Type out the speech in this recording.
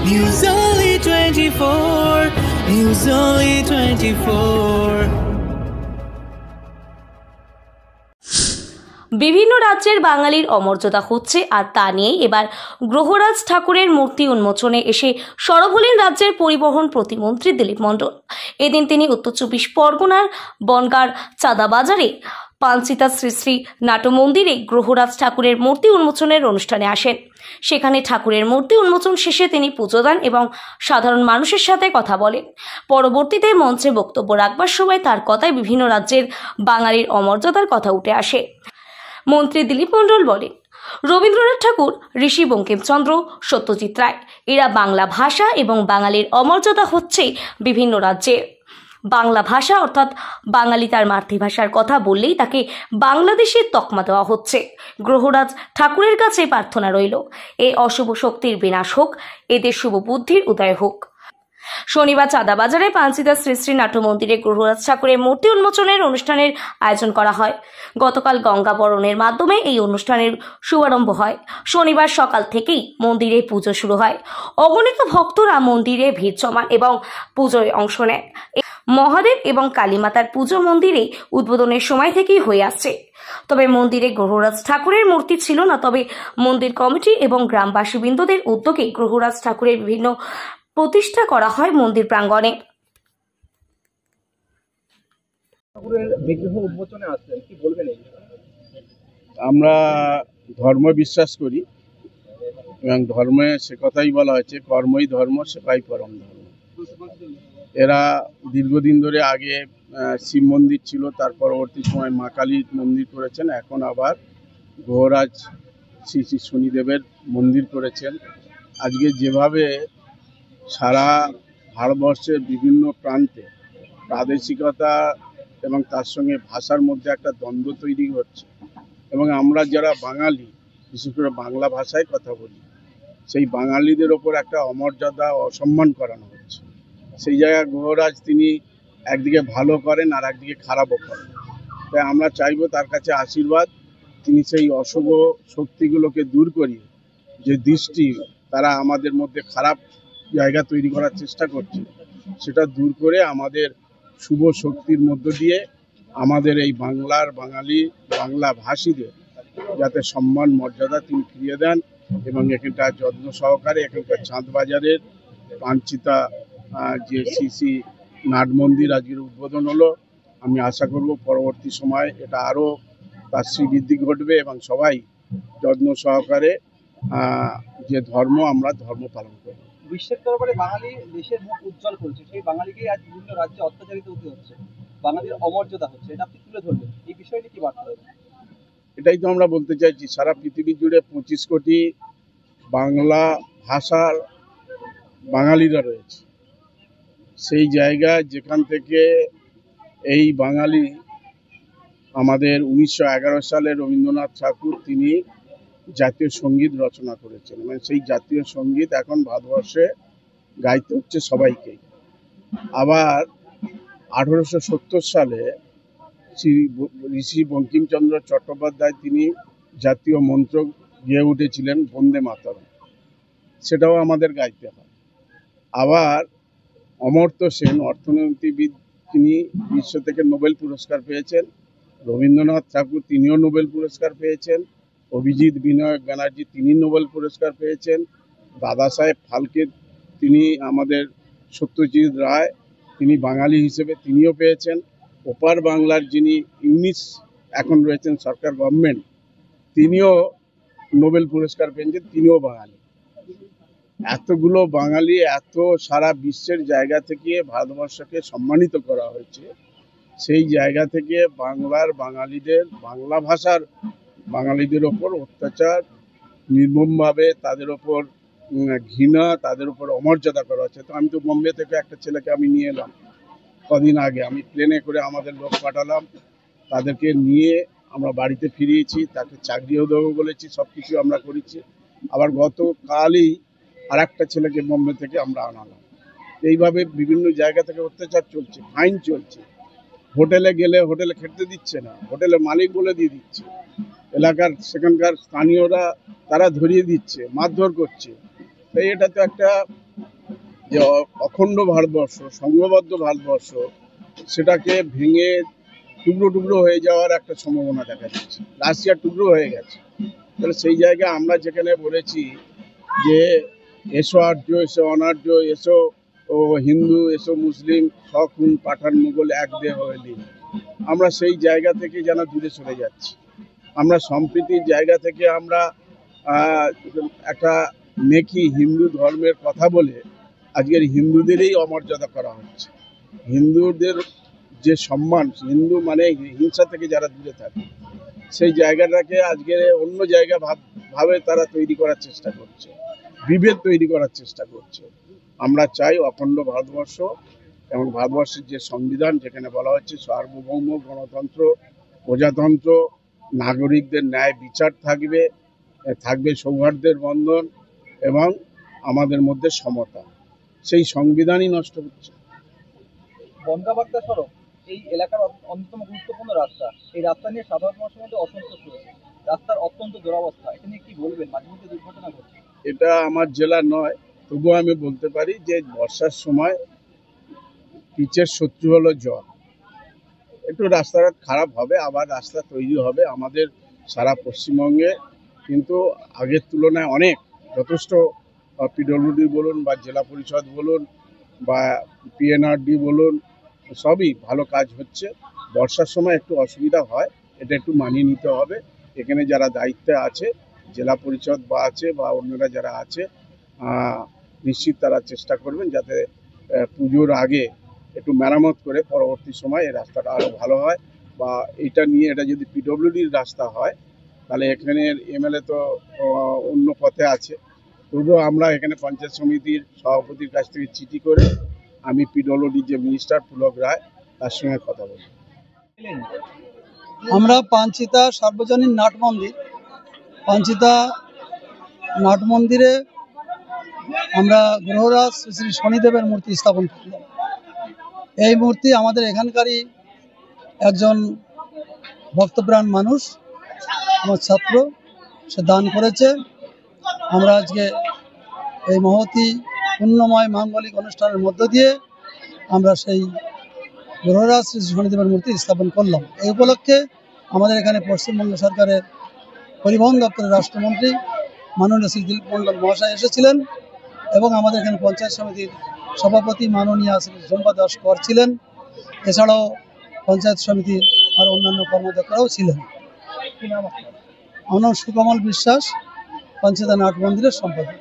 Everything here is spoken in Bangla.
News Only 24. News Only 24. বিভিন্ন রাজ্যের বাঙালির অমর্যাদা হচ্ছে, আর তা নিয়ে এবার গ্রহরাজ ঠাকুরের মূর্তি উন্মোচনে এসে সরব হলেন রাজ্যের পরিবহন প্রতিমন্ত্রী দিলীপ মণ্ডল। এদিন তিনি উত্তর 24 পরগনার বনগাঁর চাঁদাবাজারে পাঞ্চিতা শ্রী শ্রী নাটমন্দিরে গ্রহরাজ ঠাকুরের মূর্তি উন্মোচনের অনুষ্ঠানে আসেন। সেখানে ঠাকুরের মূর্তি উন্মোচন শেষে তিনি পুজো দেন এবং সাধারণ মানুষের সাথে কথা বলেন। পরবর্তীতে মঞ্চে বক্তব্য রাখবার সময় তার কথায় বিভিন্ন রাজ্যের বাঙালির অমর্যাদার কথা উঠে আসে। মন্ত্রী দিলীপ মণ্ডল বলেন, রবীন্দ্রনাথ ঠাকুর, ঋষি বঙ্কিমচন্দ্র, সত্যজিৎ রায় এরা বাংলা ভাষা এবং বাঙালির অমর্যাদা হচ্ছে বিভিন্ন রাজ্যে। বাংলা ভাষা অর্থাৎ বাঙালি তার মাতৃভাষার কথা বললেই তাকে বাংলাদেশের তকমা দেওয়া হচ্ছে। গ্রহরাজ ঠাকুরের কাছে প্রার্থনা রইল, এই অশুভ শক্তির বিনাশ হোক, এদের শুভ বুদ্ধির উদয় হোক। শনিবার চাঁদাবাজারে পাঞ্চিতা শ্রী শ্রী নাট্যমন্দিরে গ্রহরাজ ঠাকুরের মূর্তি উন্মোচনের অনুষ্ঠানের আয়োজন করা হয়। গতকাল গঙ্গা বরণের মাধ্যমে এই অনুষ্ঠানের শুভারম্ভ হয়। শনিবার সকাল থেকেই মন্দিরে পুজো শুরু হয়। অগণিত ভক্তরা মন্দিরে ভিড় জমান এবং পুজোয় অংশ নেন। মহাদেব এবং কালীমাতার পুজো মন্দিরে উদ্বোধনের সময় থেকেই হয়ে আসছে। তবে মন্দিরে গ্রহরাজ ঠাকুরের মূর্তি ছিল না। তবে মন্দির কমিটি এবং গ্রামবাসীবৃন্দদের উদ্যোগে গ্রহরাজ ঠাকুরের বিভিন্ন প্রতিষ্ঠা করা হয় মন্দির প্রাঙ্গণে। আমরা ধর্ম বিশ্বাস করি এবং ধর্মে সে কথাই বলা হয়েছে, কর্মই ধর্ম, সেটাই পরম ধর্ম। এরা দীর্ঘদিন ধরে আগে শিব মন্দির ছিল, তার পরবর্তী সময় মা কালীর মন্দির করেছেন, এখন আবার গ্রহরাজ শ্রী শ্রী শনিদেবের মন্দির করেছেন। আজকে যেভাবে সারা ভারতবর্ষের বিভিন্ন প্রান্তে প্রাদেশিকতা এবং তার সঙ্গে ভাষার মধ্যে একটা দ্বন্দ্ব তৈরি হচ্ছে, এবং আমরা যারা বাঙালি, বিশেষ করে বাংলা ভাষায় কথা বলি, সেই বাঙালিদের ওপর একটা অমর্যাদা, অসম্মান করানো হচ্ছে। সেই জায়গায় গ্রহরাজ তিনি একদিকে ভালো করেন আর একদিকে খারাপও করেন। তাই আমরা চাইবো তার কাছে আশীর্বাদ, তিনি সেই অশুভ শক্তিগুলোকে দূর করিয়ে যে দৃষ্টি তারা আমাদের মধ্যে খারাপ জায়গা তৈরি করার চেষ্টা করছে, সেটা দূর করে আমাদের শুভ শক্তির মধ্য দিয়ে আমাদের এই বাংলার বাঙালি বাংলা ভাষীদের যাতে সম্মান মর্যাদা তিনি ফিরিয়ে দেন। এবং এখানকার যত্ন সহকারে এখানকার চাঁদবাজারের পাঞ্চিতা যে শ্রী শ্রী নাট মন্দির আজকের উদ্বোধন হলো, আমি আশা করব পরবর্তী সময় এটা আরও তার শ্রীবৃদ্ধি ঘটবে এবং সবাই যত্ন সহকারে যে ধর্ম, আমরা ধর্ম পালন করব। বিশ্বের দরবারে বাঙালি দেশের মুখ উজ্জ্বল করেছে, সেই বাঙালিকে আজ বিভিন্ন রাজ্যে অত্যাচারিত হতে হচ্ছে, বাঙালির অমর্যাদা হচ্ছে, এটা আপনি তুলে ধরবেন, এই বিষয়টি কি বার্তা দেবেন? এটাই তো আমরা বলতে চাইছি, সারা পৃথিবী জুড়ে 25 কোটি বাংলা ভাষার বাঙালিরা রয়েছে। সেই জায়গায় যেখান থেকে এই বাঙালি আমাদের 1911 সালে রবীন্দ্রনাথ ঠাকুর তিনি জাতীয় সঙ্গীত রচনা করেছেন, মানে সেই জাতীয় সঙ্গীত এখন ভারতবর্ষে গাইতে হচ্ছে সবাইকেই। আবার 1870 সালে শ্রী ঋষি বঙ্কিমচন্দ্র চট্টোপাধ্যায় তিনি জাতীয় মন্ত্র গেয়ে উঠেছিলেন বন্দে মাতরম, সেটাও আমাদের গাইতে হয়। আবার অমর্ত্য সেন অর্থনীতিবিদ, তিনি বিশ্ব থেকে নোবেল পুরস্কার পেয়েছেন। রবীন্দ্রনাথ ঠাকুর তিনিও নোবেল পুরস্কার পেয়েছেন। অভিজিৎ বিনায়ক ব্যানার্জি তিনি নোবেল পুরস্কার পেয়েছেন। দাদা সাহেব ফালকে তিনি, আমাদের সত্যজিৎ রায় তিনি বাঙালি হিসেবে তিনিও পেয়েছেন। ওপার বাংলার যিনি ইউনিস এখন রয়েছেন সরকার গভর্নমেন্ট, তিনিও নোবেল পুরস্কার পেয়েছেন, তিনিও বাঙালি। এতগুলো বাঙালি, এত সারা বিশ্বের জায়গা থেকে ভারতবর্ষকে সম্মানিত করা হয়েছে। সেই জায়গা থেকে বাংলার বাঙালিদের, বাংলা ভাষার বাঙালিদের ওপর অত্যাচার, নির্মমভাবে তাদের ওপর ঘৃণা, তাদের উপর অমর্যাদা করা হচ্ছে। তো আমি তো বোম্বে থেকে একটা ছেলেকে আমি নিয়ে এলাম কদিন আগে, আমি প্লেনে করে আমাদের লোক পাঠালাম, তাদেরকে নিয়ে আমরা বাড়িতে ফিরিয়েছি, তাকে চাকরিও দেবো বলেছি, সব কিছু আমরা করেছি। আবার গতকালই আর একটা ছেলেকে বোম্বে থেকে আমরা আনালাম। এইভাবে বিভিন্ন জায়গা থেকে অত্যাচার চলছে, ফাইন চলছে। হোটেলে গেলে হোটেলে খেতে দিচ্ছে না, হোটেলের মালিক বলে দিয়ে দিচ্ছে, এলাকার সেখানকার স্থানীয়রা তারা ধরিয়ে দিচ্ছে, মারধর করছে। তাই এটা তো একটা যে অখণ্ড ভারতবর্ষ, সংঘবদ্ধ ভারতবর্ষ, সেটাকে ভেঙে টুকরো টুকরো হয়ে যাওয়ার একটা সম্ভাবনা দেখা যাচ্ছে। রাশিয়া টুকরো হয়ে গেছে। তাহলে সেই জায়গায় আমরা যেখানে বলেছি যে এসো আর্য, এসো অনার্য, এসো ও হিন্দু, এসো মুসলিম, সকুন পাঠান মুঘল এক দেহ হইলি, আমরা সেই জায়গা থেকে যেন দূরে সরে যাচ্ছি। আমরা সম্প্রীতির জায়গা থেকে আমরা একটা নেকি হিন্দু ধর্মের কথা বলে আজকের হিন্দুদেরই অমর্যাদা করা হচ্ছে। হিন্দুদের যে সম্মান, হিন্দু মানে হিংসা থেকে যারা দূরে থাকে, সেই জায়গাটাকে আজকে অন্য জায়গা ভাবে তারা তৈরি করার চেষ্টা করছে, বিভেদ তৈরি করার চেষ্টা করছে। আমরা চাই অখণ্ড ভারতবর্ষ এবং ভারতবর্ষের যে সংবিধান, যেখানে বলা হচ্ছে সার্বভৌম গণতন্ত্র, প্রজাতন্ত্র, নাগরিকদের ন্যায় বিচার থাকবে, থাকবে সৌহার্দ্যের বন্ধন এবং আমাদের মধ্যে সমতা, সেই সংবিধানই নষ্ট হচ্ছে। বন্দ্যোপাধ্যায় সড়ক এই এলাকার অন্যতম গুরুত্বপূর্ণ রাস্তা। এই রাস্তা নিয়ে সাধারণ মানুষের মধ্যে অসন্তোষ রয়েছে। রাস্তার অত্যন্ত দুরবস্থা, এটা নিয়ে কি বলবেন? মাঝে মধ্যে দুর্ঘটনা ঘটছে। এটা আমার জেলা নয়, তবুও আমি বলতে পারি যে বর্ষার সময় পিচের শত্রু হলো জল। একটু রাস্তাঘাট খারাপ হবে, আবার রাস্তা তৈরি হবে আমাদের সারা পশ্চিমবঙ্গে, কিন্তু আগের তুলনায় অনেক যথেষ্ট পিডব্লিউডি বলুন বা জেলা পরিষদ বলুন বা পিএনআরডি বলুন, সবই ভালো কাজ হচ্ছে। বর্ষার সময় একটু অসুবিধা হয়, এটা একটু মানিয়ে নিতে হবে। এখানে যারা দায়িত্বে আছে, জেলা পরিষদ বা আছে বা অন্যরা যারা আছে, নিশ্চিত তারা চেষ্টা করবেন যাতে পুজোর আগে একটু মেরামত করে পরবর্তী সময় এই রাস্তাটা আরও ভালো হয়। বা এটা নিয়ে, এটা যদি পিডব্লিউডির রাস্তা হয় তাহলে এখানের এমএলএ তো অন্য পথে আছে, তবুও আমরা এখানে পঞ্চায়েত সমিতির সভাপতির কাছ থেকে চিঠি করে আমি পিডব্লিউডির যে মিনিস্টার পুলক রায়, তার সঙ্গে কথা বলি। আমরা পাঞ্চিতা সার্বজনীন নাট মন্দির, পাঞ্চিতা নাট মন্দিরে আমরা গ্রহরাজ শ্রী শ্রী শনিদেবের মূর্তি স্থাপন করলাম। এই মূর্তি আমাদের এখানকারই একজন ভক্তপ্রাণ মানুষ, আমার ছাত্র, সে দান করেছে। আমরা আজকে এই মহতি পুণ্যময় মাঙ্গলিক অনুষ্ঠানের মধ্য দিয়ে আমরা সেই গ্রহরাজ শ্রী শনিদেবের মূর্তি স্থাপন করলাম। এই উপলক্ষে আমাদের এখানে পশ্চিমবঙ্গ সরকারের পরিবহন দপ্তরের রাষ্ট্রমন্ত্রী মাননীয় শ্রী দিলীপ মণ্ডল মহাশয় এসেছিলেন এবং আমাদের এখানে পঞ্চায়েত সমিতির সভাপতি মাননীয় শ্রী ঝুম্পা দাস কর ছিলেন। এছাড়াও পঞ্চায়েত সমিতির আর অন্যান্য কর্মকর্তারাও ছিলেন। আমার নাম সুকমল বিশ্বাস, পঞ্চায়েত নাট মন্দিরের সম্পাদক।